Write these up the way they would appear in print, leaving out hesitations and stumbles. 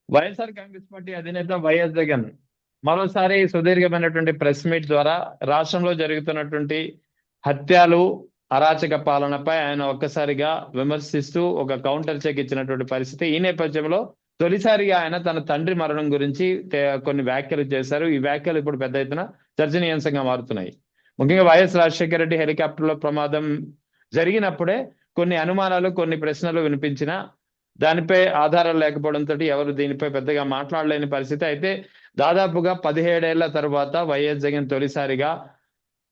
YSR Congress party అధినేత YS Jagan మరోసారి సుదీర్ఘమైనటువంటి ప్రెస్ మీట్ ద్వారా రాష్ట్రంలో జరుగుతున్నటువంటి హత్యలు, అరాచక పాలనపై ఆయన ఒక్కసారిగా విమర్శిస్తూ ఒక కౌంటర్ చెక్ ఇచ్చినటువంటి పరిస్థితి. ఈ నేపథ్యంలో తొలిసారిగా ఆయన తన తండ్రి మరణం గురించి కొన్ని వ్యాఖ్యలు చేశారు. ఈ వ్యాఖ్యలు ఇప్పుడు పెద్ద ఎత్తున చర్చనీయాంశంగా మారుతున్నాయి. ముఖ్యంగా వైఎస్ రాజశేఖర రెడ్డి హెలికాప్టర్లో ప్రమాదం జరిగినప్పుడే కొన్ని అనుమానాలు, కొన్ని ప్రశ్నలు వినిపించిన దానిపై ఆధారాలు లేకపోవడంతో ఎవరు దీనిపై పెద్దగా మాట్లాడలేని పరిస్థితి. అయితే దాదాపుగా 17 ఏళ్ల తర్వాత వైఎస్ జగన్ తొలిసారిగా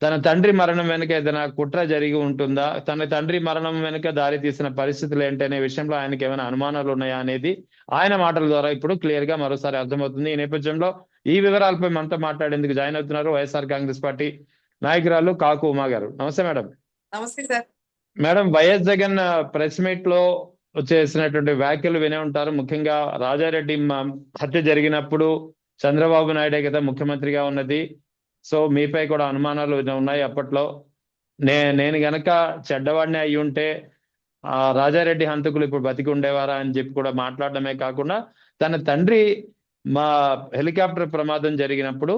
తన తండ్రి మరణం వెనుక ఏదైనా కుట్ర జరిగి ఉంటుందా, తన తండ్రి మరణం వెనుక దారి తీసిన పరిస్థితులు ఏంటనే విషయంలో ఆయనకి ఏమైనా అనుమానాలు ఉన్నాయా అనేది ఆయన మాటల ద్వారా ఇప్పుడు క్లియర్ గా మరోసారి అర్థమవుతుంది. ఈ నేపథ్యంలో ఈ వివరాలపై మనతో మాట్లాడేందుకు జాయిన్ అవుతున్నారు వైఎస్ఆర్ కాంగ్రెస్ పార్టీ నాయకురాలు కాకు ఉమా గారు. నమస్తే మేడం. నమస్తే sir. Madam, YS Jagan press meet లో చేసినటువంటి వ్యాఖ్యలు వినే ఉంటారు. ముఖ్యంగా రాజారెడ్డి హత్య జరిగినప్పుడు చంద్రబాబు నాయుడే కదా ముఖ్యమంత్రిగా ఉన్నది. సో మీపై కూడా అనుమానాలు ఉన్నాయి అప్పట్లో. నేను గనక చెడ్డవాడిని అయి ఉంటే ఆ రాజారెడ్డి హంతకులు ఇప్పుడు బతికి ఉండేవారా అని చెప్పి కూడా మాట్లాడడమే కాకుండా తన తండ్రి మా హెలికాప్టర్ ప్రమాదం జరిగినప్పుడు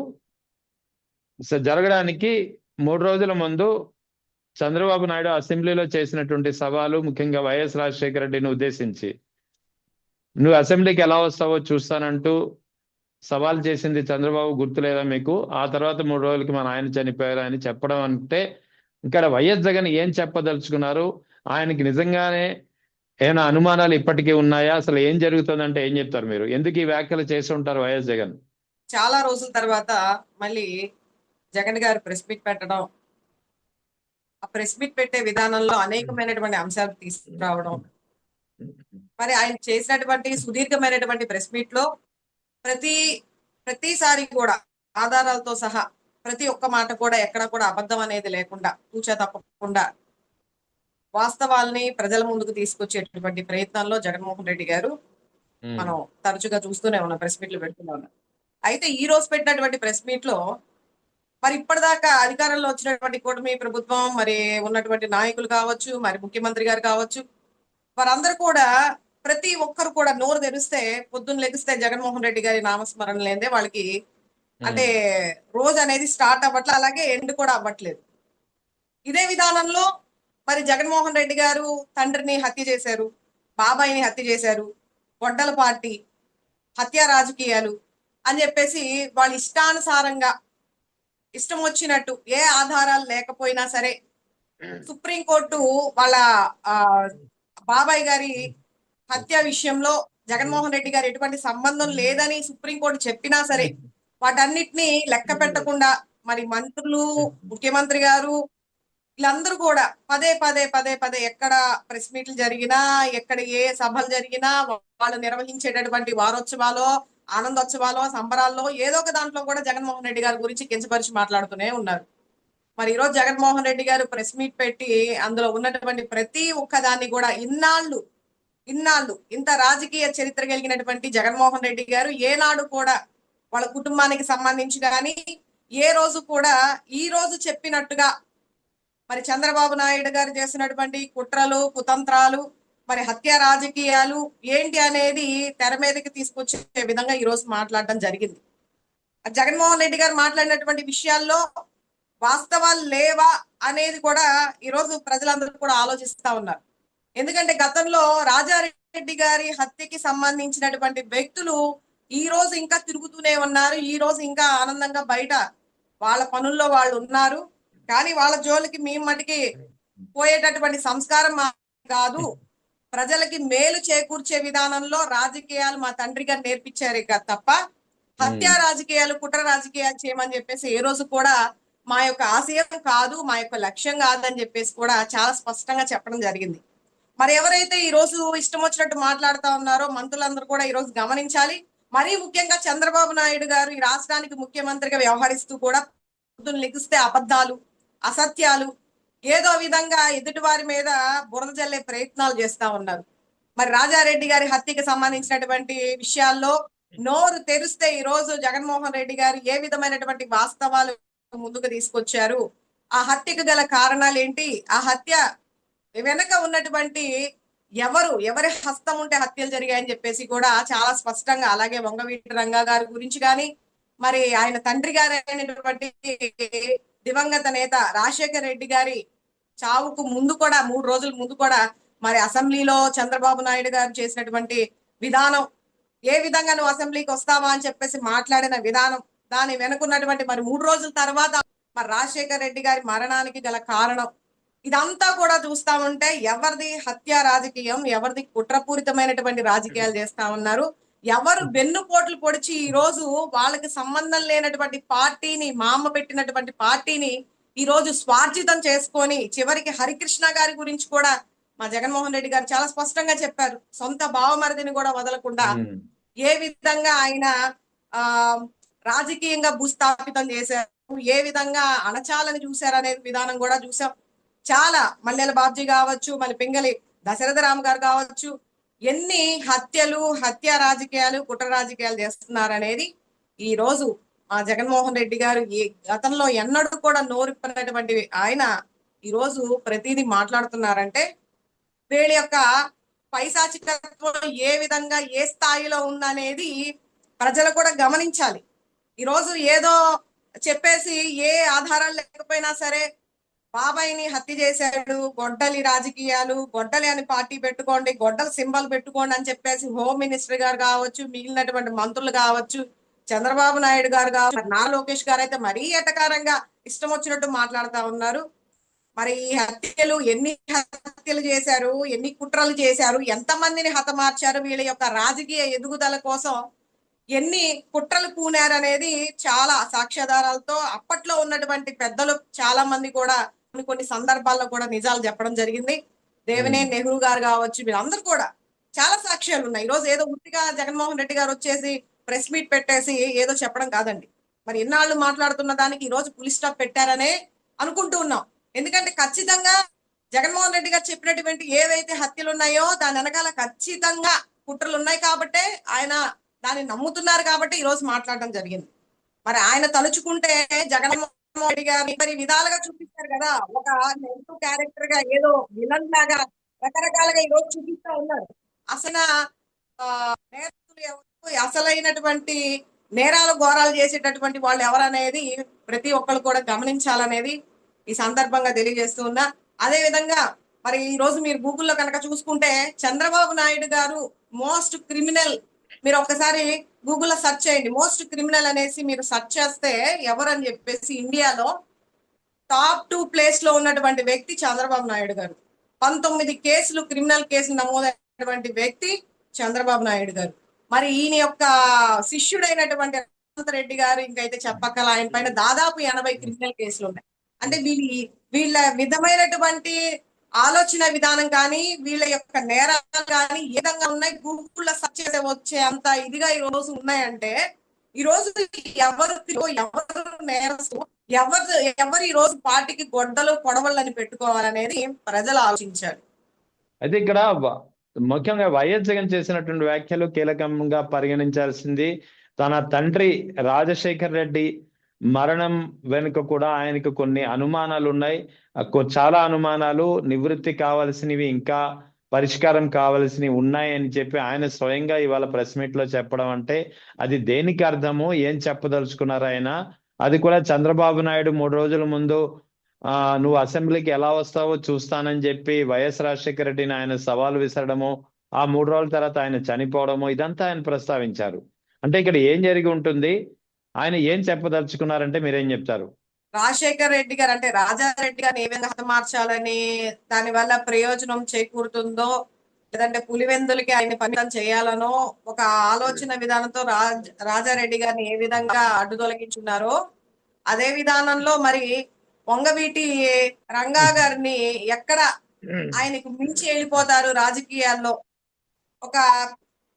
జరగడానికి 3 రోజుల ముందు చంద్రబాబు నాయుడు అసెంబ్లీలో చేసినటువంటి సవాలు, ముఖ్యంగా వైఎస్ రాజశేఖర రెడ్డిని ఉద్దేశించి నువ్వు అసెంబ్లీకి ఎలా వస్తావో చూస్తానంటూ సవాల్ చేసింది చంద్రబాబు గుర్తులేదా మీకు? ఆ తర్వాత 3 రోజులకి మా నాయన చనిపోయారు అని చెప్పడం అంటే ఇక్కడ వైఎస్ జగన్ ఏం చెప్పదలుచుకున్నారు? ఆయనకి నిజంగానే ఏమైనా అనుమానాలు ఇప్పటికీ ఉన్నాయా? అసలు ఏం జరుగుతుందంటే ఏం చెప్తారు మీరు? ఎందుకు ఈ వ్యాఖ్యలు చేసి ఉంటారు వైఎస్ జగన్? చాలా రోజుల తర్వాత మళ్ళీ జగన్ గారు ప్రెస్ మీట్ పెట్టడం, ఆ ప్రెస్ మీట్ పెట్టే విధానంలో అనేకమైనటువంటి అంశాలు తీసుకురావడం, మరి ఆయన చేసినటువంటి సుదీర్ఘమైనటువంటి ప్రెస్ మీట్ లో ప్రతిసారి కూడా ఆధారాలతో సహా ప్రతి ఒక్క మాట కూడా ఎక్కడ కూడా అబద్ధం అనేది లేకుండా తూచా తప్పకుండా వాస్తవాల్ని ప్రజల ముందుకు తీసుకొచ్చేటటువంటి ప్రయత్నాల్లో జగన్మోహన్ రెడ్డి గారు మనం తరచుగా చూస్తూనే ఉన్నాం, ప్రెస్ మీట్లు పెడుతూనే ఉన్నాం. అయితే ఈ రోజు పెట్టినటువంటి ప్రెస్ మీట్ లో మరి ఇప్పటిదాకా అధికారంలో వచ్చినటువంటి కూటమి ప్రభుత్వం, మరి ఉన్నటువంటి నాయకులు కావచ్చు, మరి ముఖ్యమంత్రి గారు కావచ్చు, వారందరూ కూడా ప్రతి ఒక్కరు కూడా నోరు తెరిస్తే పొద్దున్న లెగిస్తే జగన్మోహన్ రెడ్డి గారి నామస్మరణ లేదే వాళ్ళకి అంటే రోజు అనేది స్టార్ట్ అవ్వట్లేదు, అలాగే ఎండ్ కూడా అవ్వట్లేదు. ఇదే విధానంలో మరి జగన్మోహన్ రెడ్డి గారు తండ్రిని హత్య చేశారు, బాబాయిని హత్య చేశారు, గొడ్డల పార్టీ, హత్య రాజకీయాలు అని చెప్పేసి వాళ్ళ ఇష్టానుసారంగా ఇష్టం వచ్చినట్టు ఏ ఆధారాలు లేకపోయినా సరే సుప్రీంకోర్టు వాళ్ళ బాబాయ్ గారి హత్య విషయంలో జగన్మోహన్ రెడ్డి గారు ఎటువంటి సంబంధం లేదని సుప్రీంకోర్టు చెప్పినా సరే వాటన్నిటిని లెక్క పెట్టకుండా మరి మంత్రులు, ముఖ్యమంత్రి గారు వీళ్ళందరూ కూడా పదే పదే పదే పదే ఎక్కడ ప్రెస్ మీట్లు జరిగినా, ఎక్కడ ఏ సభలు జరిగినా వాళ్ళు నిర్వహించేటటువంటి వారోత్సవాలు, ఆనందోత్సవాలు, సంబరాల్లో ఏదో ఒక దాంట్లో కూడా జగన్మోహన్ రెడ్డి గారి గురించి కించపరిచి మాట్లాడుతూనే ఉన్నారు. మరి ఈరోజు జగన్మోహన్ రెడ్డి గారు ప్రెస్ మీట్ పెట్టి అందులో ఉన్నటువంటి ప్రతి ఒక్కదాన్ని కూడా ఇన్నాళ్ళు ఇంత రాజకీయ చరిత్ర కలిగినటువంటి జగన్మోహన్ రెడ్డి గారు ఏనాడు కూడా వాళ్ళ కుటుంబానికి సంబంధించి కానీ ఏ రోజు కూడా ఈ రోజు చెప్పినట్టుగా మరి చంద్రబాబు నాయుడు గారు చేసినటువంటి కుట్రలు, కుతంత్రాలు, మరి హత్య రాజకీయాలు ఏంటి అనేది తెర మీదకి తీసుకొచ్చే విధంగా ఈ రోజు మాట్లాడడం జరిగింది. జగన్మోహన్ రెడ్డి గారు మాట్లాడినటువంటి విషయాల్లో వాస్తవాలు లేవా అనేది కూడా ఈరోజు ప్రజలందరూ కూడా ఆలోచిస్తా ఉన్నారు. ఎందుకంటే గతంలో రాజారెడ్డి గారి హత్యకి సంబంధించినటువంటి వ్యక్తులు ఈ రోజు ఇంకా తిరుగుతూనే ఉన్నారు, ఈ రోజు ఇంకా ఆనందంగా బయట వాళ్ళ పనుల్లో వాళ్ళు ఉన్నారు. కానీ వాళ్ళ జోలికి మేము మటుకి పోయేటటువంటి సంస్కారం కాదు, ప్రజలకి మేలు చేకూర్చే విధానంలో రాజకీయాలు మా తండ్రి గారు నేర్పించారు తప్ప హత్య రాజకీయాలు, కుట్ర రాజకీయాలు చేయమని చెప్పేసి ఏ రోజు కూడా మా యొక్క ఆశయం కాదు, మా యొక్క లక్ష్యం కాదని చెప్పేసి కూడా చాలా స్పష్టంగా చెప్పడం జరిగింది. మరి ఎవరైతే ఈ రోజు ఇష్టం వచ్చినట్టు మాట్లాడుతా ఉన్నారో మంత్రులందరూ కూడా ఈ రోజు గమనించాలి. మరీ ముఖ్యంగా చంద్రబాబు నాయుడు గారు ఈ రాష్ట్రానికి ముఖ్యమంత్రిగా వ్యవహరిస్తూ కూడా పొద్దున్న లెగిస్తే అబద్ధాలు, అసత్యాలు ఏదో విధంగా ఎదుటి వారి మీద బురద జల్లే ప్రయత్నాలు చేస్తా ఉన్నారు. మరి రాజారెడ్డి గారి హత్యకి సంబంధించినటువంటి విషయాల్లో నోరు తెరిస్తే ఈ రోజు జగన్మోహన్ రెడ్డి గారు ఏ విధమైనటువంటి వాస్తవాలు ముందుకు తీసుకొచ్చారు, ఆ హత్యకు గల కారణాలు ఏంటి, ఆ హత్య వెనక ఉన్నటువంటి ఎవరి హస్తం ఉంటే హత్యలు జరిగాయని చెప్పేసి కూడా చాలా స్పష్టంగా, అలాగే వంగవీటి రంగా గారి గురించి కానీ, మరి ఆయన తండ్రి గారు అయినటువంటి దివంగత నేత రాజశేఖర రెడ్డి గారి చావుకు ముందు కూడా 3 రోజుల ముందు కూడా మరి అసెంబ్లీలో చంద్రబాబు నాయుడు గారు చేసినటువంటి విధానం, ఏ విధంగా నువ్వు అసెంబ్లీకి వస్తావా అని చెప్పేసి మాట్లాడిన విధానం, దాని వెనుకున్నటువంటి మరి 3 రోజుల తర్వాత మరి రాజశేఖర రెడ్డి గారి మరణానికి గల కారణం, ఇదంతా కూడా చూస్తా ఉంటే ఎవరిది హత్య రాజకీయం, ఎవరిది కుట్రపూరితమైనటువంటి రాజకీయాలు చేస్తా ఉన్నారు, ఎవరు వెన్నుపోట్లు పొడిచి ఈ రోజు వాళ్ళకి సంబంధం లేనటువంటి పార్టీని, మా అమ్మ పెట్టినటువంటి పార్టీని ఈ రోజు స్వార్జితం చేసుకొని, చివరికి హరికృష్ణ గారి గురించి కూడా మా జగన్మోహన్ రెడ్డి గారు చాలా స్పష్టంగా చెప్పారు, సొంత బావమరిదిని కూడా వదలకుండా ఏ విధంగా ఆయన ఆ రాజకీయంగా భూస్థాపితం చేశారు, ఏ విధంగా అణచాలని చూశారు అనే విధానం కూడా చూసాం. చాలా మల్లెల బాబ్జీ కావచ్చు, మళ్ళీ పింగళి దశరథరామ్ గారు కావచ్చు, ఎన్ని హత్యలు, హత్య రాజకీయాలు, కుట్ర రాజకీయాలు చేస్తున్నారనేది ఈ రోజు ఆ జగన్మోహన్ రెడ్డి గారు గతంలో ఎన్నడూ కూడా నోరిప్పినటువంటి ఆయన ఈ రోజు ప్రతిదీ మాట్లాడుతున్నారంటే వీళ్ళ యొక్క పైశాచికత్వం ఏ విధంగా, ఏ స్థాయిలో ఉందనేది ప్రజలు కూడా గమనించాలి. ఈ రోజు ఏదో చెప్పేసి ఏ ఆధారాలు లేకపోయినా సరే బాబాయిని హత్య చేశాడు, గొడ్డలి రాజకీయాలు, గొడ్డలి అని పార్టీ పెట్టుకోండి, గొడ్డల సింబల్ పెట్టుకోండి అని చెప్పేసి హోమ్ మినిస్టర్ గారు కావచ్చు, మిగిలినటువంటి మంత్రులు కావచ్చు, చంద్రబాబు నాయుడు గారు కావచ్చు, నారా లోకేష్ గారు అయితే మరీ ఎటకారంగా ఇష్టం వచ్చినట్టు మాట్లాడుతా ఉన్నారు. మరి ఈ హత్యలు, ఎన్ని హత్యలు చేశారు, ఎన్ని కుట్రలు చేశారు, ఎంతమందిని హతమార్చారు, వీళ్ళ యొక్క రాజకీయ ఎదుగుదల కోసం ఎన్ని కుట్రలు పూనారు అనేది చాలా సాక్ష్యాధారాలతో అప్పట్లో ఉన్నటువంటి పెద్దలు చాలా మంది కూడా కొన్ని సందర్భాల్లో కూడా నిజాలు చెప్పడం జరిగింది. దేవినేని నెహ్రూ గారు కావచ్చు, వీళ్ళందరూ కూడా చాలా సాక్ష్యాలు ఉన్నాయి. ఈ రోజు ఏదో ఉట్టిగా జగన్మోహన్ రెడ్డి గారు వచ్చేసి ప్రెస్ మీట్ పెట్టేసి ఏదో చెప్పడం కాదండి. మరి ఎన్నాళ్ళు మాట్లాడుతున్న దానికి ఈ రోజు పులి స్టాప్ పెట్టారనే అనుకుంటూ ఉన్నాం. ఎందుకంటే ఖచ్చితంగా జగన్మోహన్ రెడ్డి గారు చెప్పినటువంటి ఏవైతే హత్యలు ఉన్నాయో దాని వెనకాల ఖచ్చితంగా కుట్రలు ఉన్నాయి కాబట్టే ఆయన దాన్ని నమ్ముతున్నారు కాబట్టి ఈ రోజు మాట్లాడడం జరిగింది. మరి ఆయన తలుచుకుంటే జగన్మోహన్ రెడ్డి గారిని మరి విధాలుగా చూపిస్తారు కదా, ఒక నెగిటివ్ క్యారెక్టర్ గా, ఏదో విలన్ లాగా రకరకాలుగా ఈ రోజు చూపిస్తా ఉన్నారు. అసలు నేరస్తులు ఎవరు, అసలైనటువంటి నేరాలు ఘోరాలు చేసేటటువంటి వాళ్ళు ఎవరనేది ప్రతి ఒక్కరు కూడా గమనించాలనేది ఈ సందర్భంగా తెలియజేస్తూ ఉన్నా. అదే విధంగా మరి ఈ రోజు మీరు గూగుల్లో కనుక చూసుకుంటే చంద్రబాబు నాయుడు గారు మోస్ట్ క్రిమినల్, మీరు ఒకసారి గూగుల్లో సెర్చ్ చేయండి, మోస్ట్ క్రిమినల్ అనేసి మీరు సెర్చ్ చేస్తే ఎవరని చెప్పేసి ఇండియాలో టాప్ 2 ప్లేస్ లో ఉన్నటువంటి వ్యక్తి చంద్రబాబు నాయుడు గారు. 19 కేసులు, క్రిమినల్ కేసులు నమోదైనటువంటి వ్యక్తి చంద్రబాబు నాయుడు గారు. మరి ఈయన యొక్క శిష్యుడైనటువంటి రేవంత్ రెడ్డి గారు ఇంకైతే చెప్పక్కల, ఆయన పైన దాదాపు 80 క్రిమినల్ కేసులు ఉన్నాయి. అంటే వీళ్ళ విధమైనటువంటి ఆలోచన విధానం కానీ, వీళ్ళ యొక్క నేరాలు కానీ ఏ విధంగా ఉన్నాయి, గూగుల్లో సెర్చ్ చేసే వచ్చే అంత ఇదిగా ఈ రోజు ఉన్నాయంటే, ఈ రోజు ఎవరు నేరస్తు, ఎవరు ఈ రోజు పార్టీకి గొడ్డలు కొడవళ్ళని పెట్టుకోవాలనేది ప్రజలు ఆలోచించాలి. అయితే ఇక్కడ ముఖ్యంగా వైఎస్ జగన్ చేసినటువంటి వ్యాఖ్యలు కీలకంగా పరిగణించాల్సింది. తన తండ్రి రాజశేఖర్ రెడ్డి మరణం వెనుక కూడా ఆయనకు కొన్ని అనుమానాలు ఉన్నాయి. చాలా అనుమానాలు నివృత్తి కావాల్సినవి, ఇంకా పరిష్కారం కావాల్సినవి ఉన్నాయని చెప్పి ఆయన స్వయంగా ఇవాళ ప్రెస్ మీట్ లో చెప్పడం అంటే అది దేనికి అర్థము, ఏం చెప్పదలుచుకున్నారు ఆయన? అది కూడా చంద్రబాబు నాయుడు 3 రోజుల ముందు నువ్వు అసెంబ్లీకి ఎలా వస్తావో చూస్తానని చెప్పి వైఎస్ రాజశేఖర రెడ్డిని ఆయన సవాలు విసరడము, ఆ 3 రోజుల తర్వాత ఆయన చనిపోవడము, ఇదంతా ఆయన ప్రస్తావించారు. అంటే ఇక్కడ ఏం జరిగి ఉంటుంది, ఆయన ఏం చెప్పదలుచుకున్నారంటే మీరేం చెప్తారు? రాజశేఖర రెడ్డి గారు అంటే రాజారెడ్డి గారిని ఏ విధంగా హతమార్చాలని, దాని వల్ల ప్రయోజనం చేకూరుతుందో, లేదంటే పులివెందులకి ఆయన పరిమితం చేయాలనో ఒక ఆలోచన విధానంతో రాజారెడ్డి గారిని ఏ విధంగా అడ్డు తొలగించున్నారో అదే విధానంలో మరి వంగవీటి రంగా గారిని ఎక్కడ ఆయనకు మించి వెళ్ళిపోతారు రాజకీయాల్లో, ఒక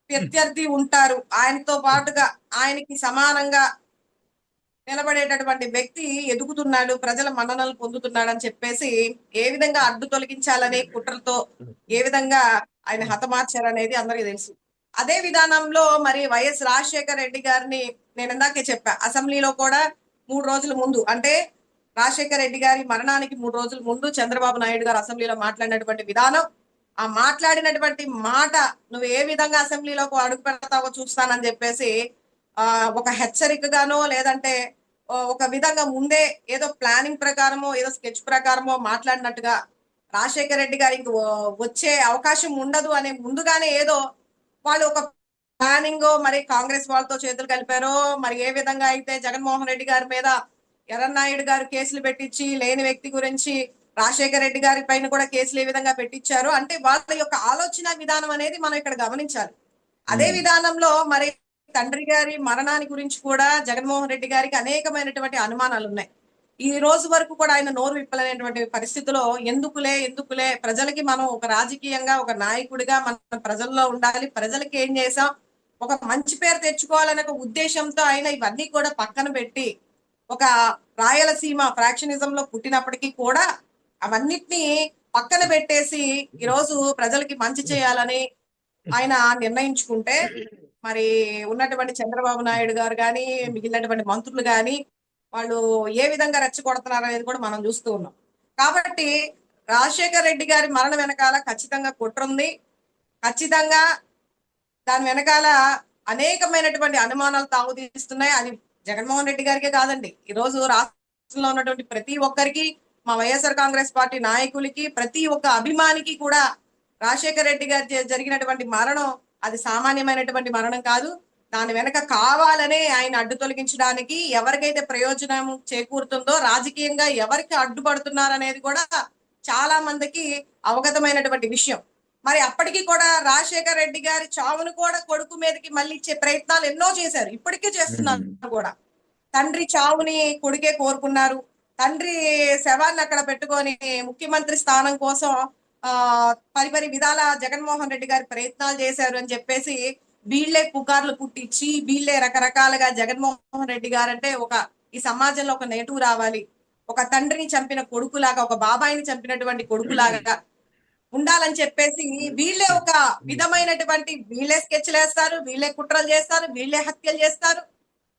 ప్రత్యర్థి ఉంటారు ఆయనతో పాటుగా, ఆయనకి సమానంగా నిలబడేటటువంటి వ్యక్తి ఎదుగుతున్నాడు, ప్రజల మన్ననలు పొందుతున్నాడు అని చెప్పేసి ఏ విధంగా అడ్డు తొలగించాలనే కుట్రతో ఏ విధంగా ఆయన హతమార్చారనేది అందరికీ తెలుసు. అదే విధానంలో మరి వైఎస్ రాజశేఖర రెడ్డి గారిని నేను ఇందాకే చెప్పా, అసెంబ్లీలో కూడా 3 రోజుల ముందు, అంటే రాజశేఖర రెడ్డి గారి మరణానికి 3 రోజుల ముందు చంద్రబాబు నాయుడు గారు అసెంబ్లీలో మాట్లాడినటువంటి విధానం, ఆ మాట్లాడినటువంటి మాట నువ్వు ఏ విధంగా అసెంబ్లీలోకి అడుగు పెడతావో చూస్తానని చెప్పేసి ఒక హెచ్చరికగానో లేదంటే ఒక విధంగా ముందే ఏదో ప్లానింగ్ ప్రకారమో ఏదో స్కెచ్ ప్రకారమో మాట్లాడినట్టుగా రాజశేఖర రెడ్డి గారు ఇంక వచ్చే అవకాశం ఉండదు అనే ముందుగానే ఏదో వాళ్ళు ఒక ప్లానింగ్ మరి కాంగ్రెస్ వాళ్ళతో చేతులు కలిపారో మరి ఏ విధంగా అయితే జగన్మోహన్ రెడ్డి గారి మీద ఎర్రన్నాయుడు గారు కేసులు పెట్టించి లేని వ్యక్తి గురించి రాజశేఖర రెడ్డి గారి పైన కూడా కేసులు ఏ విధంగా పెట్టించారు అంటే వాళ్ళ యొక్క ఆలోచన విధానం అనేది మనం ఇక్కడ గమనించాలి. అదే విధానంలో మరి తండ్రి గారి మరణాన్ని గురించి కూడా జగన్మోహన్ రెడ్డి గారికి అనేకమైనటువంటి అనుమానాలు ఉన్నాయి. ఈ రోజు వరకు కూడా ఆయన నోరు విప్పలేనటువంటి పరిస్థితిలో ఎందుకులే ప్రజలకి మనం ఒక రాజకీయంగా ఒక నాయకుడిగా మనం ప్రజల్లో ఉండాలి, ప్రజలకి ఏం చేసాం ఒక మంచి పేరు తెచ్చుకోవాలనే ఒక ఉద్దేశంతో ఆయన ఇవన్నీ కూడా పక్కన పెట్టి ఒక రాయలసీమ ఫ్రాక్షనిజం లో పుట్టినప్పటికీ కూడా అవన్నిటినీ పక్కన పెట్టేసి ఈరోజు ప్రజలకి మంచి చేయాలని ఆయన నిర్ణయించుకుంటే మరి ఉన్నటువంటి చంద్రబాబు నాయుడు గారు కానీ మిగిలినటువంటి మంత్రులు కానీ వాళ్ళు ఏ విధంగా రెచ్చగొడుతున్నారు అనేది కూడా మనం చూస్తూ ఉన్నాం. కాబట్టి రాజశేఖర రెడ్డి గారి మరణం వెనకాల ఖచ్చితంగా కుట్ర ఉంది. ఖచ్చితంగా దాని వెనకాల అనేకమైనటువంటి అనుమానాలు తాగుతీస్తున్నాయి. అది జగన్మోహన్ రెడ్డి గారికే కాదండి, ఈ రోజు రాష్ట్రంలో ఉన్నటువంటి ప్రతి ఒక్కరికి, మా వైఎస్ఆర్ కాంగ్రెస్ పార్టీ నాయకులకి, ప్రతి ఒక్క అభిమానికి కూడా రాజశేఖర రెడ్డి గారి జరిగినటువంటి మరణం అది సామాన్యమైనటువంటి మరణం కాదు. దాని వెనక కావాలనే ఆయన అడ్డు తొలగించడానికి ఎవరికైతే ప్రయోజనం చేకూరుతుందో రాజకీయంగా ఎవరికి అడ్డుపడుతున్నారు అనేది కూడా చాలా మందికి అవగతమైనటువంటి విషయం. మరి అప్పటికి కూడా రాజశేఖర రెడ్డి గారి చావును కూడా కొడుకు మీదకి మళ్ళీ ఇచ్చే ప్రయత్నాలు ఎన్నో చేశారు, ఇప్పటికీ చేస్తున్నారు కూడా. తండ్రి చావుని కొడుకే కోరుకున్నారు, తండ్రి శవాన్ని అక్కడ పెట్టుకొని ముఖ్యమంత్రి స్థానం కోసం పరిపరి విధాల జగన్మోహన్ రెడ్డి గారి ప్రయత్నాలు చేశారు అని చెప్పేసి వీళ్లే పుకార్లు పుట్టించి వీళ్లే రకరకాలుగా జగన్మోహన్ రెడ్డి గారు అంటే ఒక ఈ సమాజంలో ఒక నెగటివ్ రావాలి, ఒక తండ్రిని చంపిన కొడుకులాగా, ఒక బాబాయిని చంపినటువంటి కొడుకులాగా ఉండాలని చెప్పేసి వీళ్ళే ఒక విధమైనటువంటి వీళ్ళే స్కెచ్లు వేస్తారు, వీళ్ళే కుట్రలు చేస్తారు, వీళ్ళే హత్యలు చేస్తారు,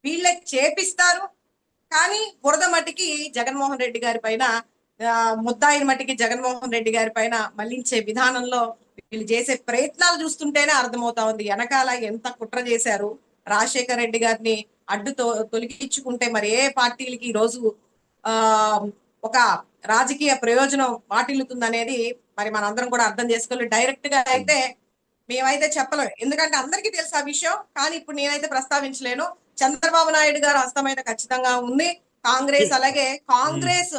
వీళ్ళే చేపిస్తారు. కానీ బురద మట్టికి జగన్మోహన్ రెడ్డి గారి పైన ముద్దాయిని మట్టికి జగన్మోహన్ రెడ్డి గారి పైన మళ్లించే విధానంలో వీళ్ళు చేసే ప్రయత్నాలు చూస్తుంటేనే అర్థమవుతా ఉంది వెనకాల ఎంత కుట్ర చేశారు. రాజశేఖర రెడ్డి గారిని తొలగించుకుంటే మరి ఏ పార్టీలకి ఈ రోజు ఒక రాజకీయ ప్రయోజనం వాటిల్లుతుంది అనేది మరి మనందరం కూడా అర్థం చేసుకోవాలి. డైరెక్ట్ గా అయితే మేమైతే చెప్పలేము, ఎందుకంటే అందరికీ తెలుసు ఆ విషయం. కానీ ఇప్పుడు నేనైతే ప్రస్తావించలేను. చంద్రబాబు నాయుడు గారు హస్తమైతే ఖచ్చితంగా ఉంది. కాంగ్రెస్ అలాగే కాంగ్రెస్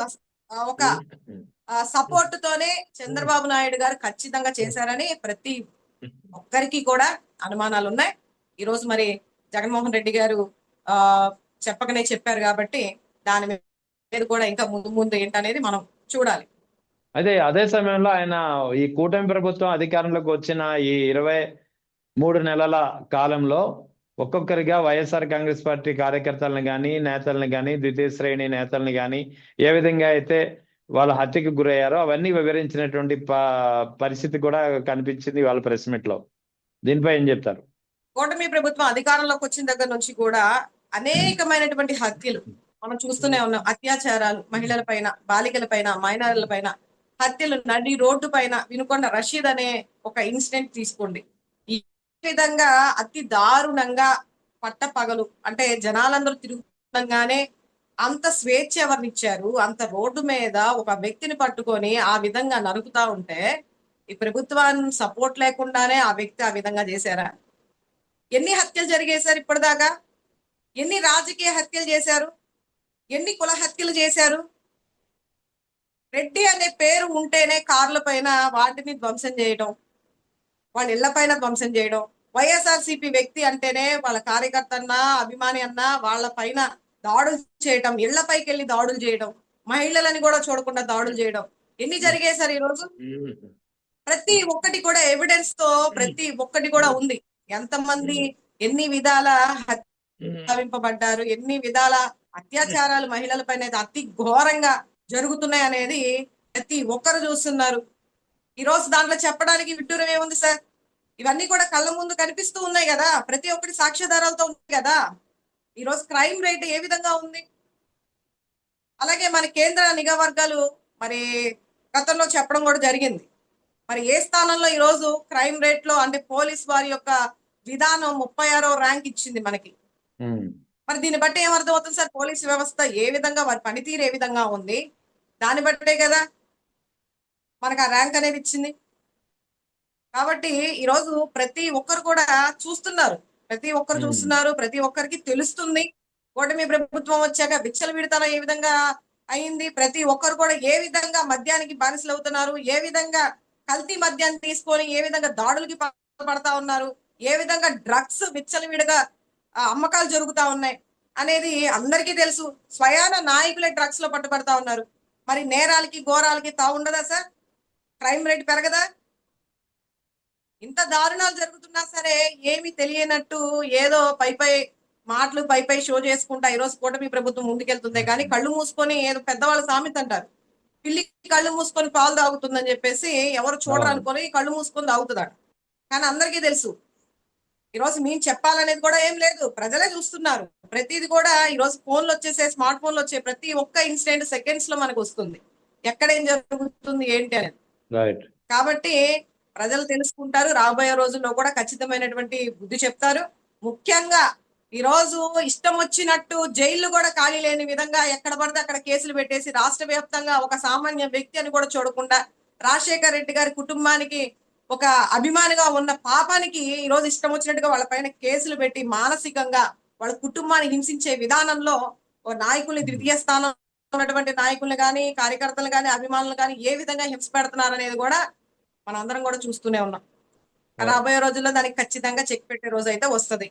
ఒక సపోర్ట్ తోనే చంద్రబాబు నాయుడు గారు ఖచ్చితంగా చేశారని ప్రతి ఒక్కరికి కూడా అనుమానాలు ఉన్నాయి. ఈ రోజు మరి జగన్మోహన్ రెడ్డి గారు చెప్పకనే చెప్పారు కాబట్టి దాని మీద కూడా ఇంకా ముందు ఏంటనేది మనం చూడాలి. అదే సమయంలో ఆయన ఈ కూటమి ప్రభుత్వం అధికారంలోకి వచ్చిన ఈ 23 నెలల కాలంలో ఒక్కొక్కరిగా వైఎస్ఆర్ కాంగ్రెస్ పార్టీ కార్యకర్తలను కానీ నేతలను కానీ ద్వితీయ శ్రేణి నేతలను కానీ ఏ విధంగా అయితే వాళ్ళ హత్యకు గురయ్యారో అవన్నీ వివరించినటువంటి పరిస్థితి కూడా కనిపించింది వాళ్ళ ప్రెస్ మీట్ లో. దీనిపై ఏం చెప్తారు? కూటమి ప్రభుత్వం అధికారంలోకి వచ్చిన దగ్గర నుంచి కూడా అనేకమైనటువంటి హత్యలు మనం చూస్తూనే ఉన్నాం. అత్యాచారాలు మహిళల పైన, బాలికల పైన, మైనర్ల పైన హత్యలు నడి రోడ్డు పైన. వినుకొండ రషీద్ అనే ఒక ఇన్సిడెంట్ తీసుకోండి. ఈ విధంగా అతి దారుణంగా పట్టపగలు అంటే జనాలందరూ తిరుగుతుండగానే అంత స్వేచ్ఛ ఎవరినిచ్చారు? అంత రోడ్డు మీద ఒక వ్యక్తిని పట్టుకొని ఆ విధంగా నరుకుతా ఉంటే ఈ ప్రభుత్వాన్ని సపోర్ట్ లేకుండానే ఆ వ్యక్తి ఆ విధంగా చేశారా? ఎన్ని హత్యలు జరిగేశారు ఇప్పటిదాకా? ఎన్ని రాజకీయ హత్యలు చేశారు? ఎన్ని కుల హత్యలు చేశారు? రెడ్డి అనే పేరు ఉంటేనే కార్ల పైన వాటిని ధ్వంసం చేయడం, వాళ్ళ ఇళ్ల పైన ధ్వంసం చేయడం, వైఎస్ఆర్సీపీ వ్యక్తి అంటేనే వాళ్ళ కార్యకర్త అన్నా అభిమాని అన్నా వాళ్ళ పైన దాడులు చేయడం, ఇళ్లపైకి వెళ్ళి దాడులు చేయడం, మహిళలని కూడా చూడకుండా దాడులు చేయడం ఎన్ని జరిగేశారు ఈ రోజు? ప్రతి ఒక్కటి కూడా ఎవిడెన్స్ తో ప్రతి ఒక్కటి కూడా ఉంది. ఎంతమంది ఎన్ని విధాల హత్యింపబడ్డారు, ఎన్ని విధాల అత్యాచారాలు మహిళల పైన అతి ఘోరంగా జరుగుతున్నాయి అనేది ప్రతి ఒక్కరు చూస్తున్నారు. ఈ రోజు దాంట్లో చెప్పడానికి విడ్డూరం ఏముంది సార్? ఇవన్నీ కూడా కళ్ళ ముందు కనిపిస్తూ ఉన్నాయి కదా, ప్రతి ఒక్కటి సాక్ష్యాధారాలతో ఉంది కదా. ఈ రోజు క్రైమ్ రేట్ ఏ విధంగా ఉంది? అలాగే మన కేంద్ర నిఘా వర్గాలు మరి గతంలో చెప్పడం కూడా జరిగింది, మరి ఏ స్థానంలో ఈ రోజు క్రైమ్ రేట్ లో అంటే పోలీస్ వారి యొక్క విధానం 36వ ర్యాంక్ ఇచ్చింది మనకి. ఉమ్, మరి దీన్ని బట్టి ఏమర్థం అవుతుంది సార్, పోలీస్ వ్యవస్థ ఏ విధంగా, వారి పనితీరు ఏ విధంగా ఉంది, దాన్ని బట్టే కదా మనకు ఆ ర్యాంక్ అనేది ఇచ్చింది. కాబట్టి ఈరోజు ప్రతి ఒక్కరు కూడా చూస్తున్నారు, ప్రతి ఒక్కరికి తెలుస్తుంది. కూటమి ప్రభుత్వం వచ్చాక విచ్చలవిడితనం ఏ విధంగా అయింది, ప్రతి ఒక్కరు కూడా ఏ విధంగా మద్యానికి బానిసలు అవుతున్నారు, ఏ విధంగా కల్తీ మద్యాన్ని తీసుకొని ఏ విధంగా దాడులకి పడతా ఉన్నారు, ఏ విధంగా డ్రగ్స్ విచ్చలవిడిగా అమ్మకాలు జరుగుతా ఉన్నాయి అనేది అందరికీ తెలుసు. స్వయాన నాయకులే డ్రగ్స్ లో పట్టుబడతా ఉన్నారు. మరి నేరాలకి ఘోరాలకి తావుండదా సార్? క్రైమ్ రేట్ పెరగదా? ఇంత దారుణాలు జరుగుతున్నా సరే ఏమీ తెలియనట్టు ఏదో పై మాటలు పై షో చేసుకుంటా ఈరోజు కూటమి ప్రభుత్వం ముందుకెళ్తుందే కానీ కళ్ళు మూసుకొని, ఏదో పెద్దవాళ్ళ సామెత అంటారు, పిల్లి కళ్ళు మూసుకొని పాలు తాగుతుందని చెప్పేసి ఎవరు చూడరు అనుకొని కళ్ళు మూసుకొని తాగుతుందట. కానీ అందరికీ తెలుసు, ఈరోజు మేము చెప్పాలనేది కూడా ఏం లేదు, ప్రజలే చూస్తున్నారు. ప్రతిది కూడా ఈరోజు ఫోన్లు వచ్చేసే, స్మార్ట్ ఫోన్లు వచ్చే ప్రతి ఒక్క ఇన్సిడెంట్ సెకండ్స్ లో మనకు వస్తుంది, ఎక్కడ ఏం జరుగుతుంది ఏంటి అనేది. రైట్. కాబట్టి ప్రజలు తెలుసుకుంటారు, రాబోయే రోజుల్లో కూడా ఖచ్చితమైనటువంటి బుద్ధి చెప్తారు. ముఖ్యంగా ఈ రోజు ఇష్టం వచ్చినట్టు జైళ్లు కూడా ఖాళీ లేని విధంగా ఎక్కడ పడితే అక్కడ కేసులు పెట్టేసి రాష్ట్ర వ్యాప్తంగా ఒక సామాన్య వ్యక్తి అని కూడా చూడకుండా రాజశేఖర్ రెడ్డి గారి కుటుంబానికి ఒక అభిమానిగా ఉన్న పాపానికి ఈ రోజు ఇష్టం వచ్చినట్టుగా వాళ్ళ పైన కేసులు పెట్టి మానసికంగా వాళ్ళ కుటుంబాన్ని హింసించే విధానంలో ఓ నాయకుల్ని, ద్వితీయ స్థానం ఉన్నటువంటి నాయకుల్ని కానీ, కార్యకర్తలు కానీ, అభిమానులు కానీ ఏ విధంగా హింస పెడుతున్నారు అనేది కూడా మనం అందరం కూడా చూస్తూనే ఉన్నాం. రాబోయే రోజుల్లో దానికి ఖచ్చితంగా చెక్ పెట్టే రోజు అయితే వస్తది.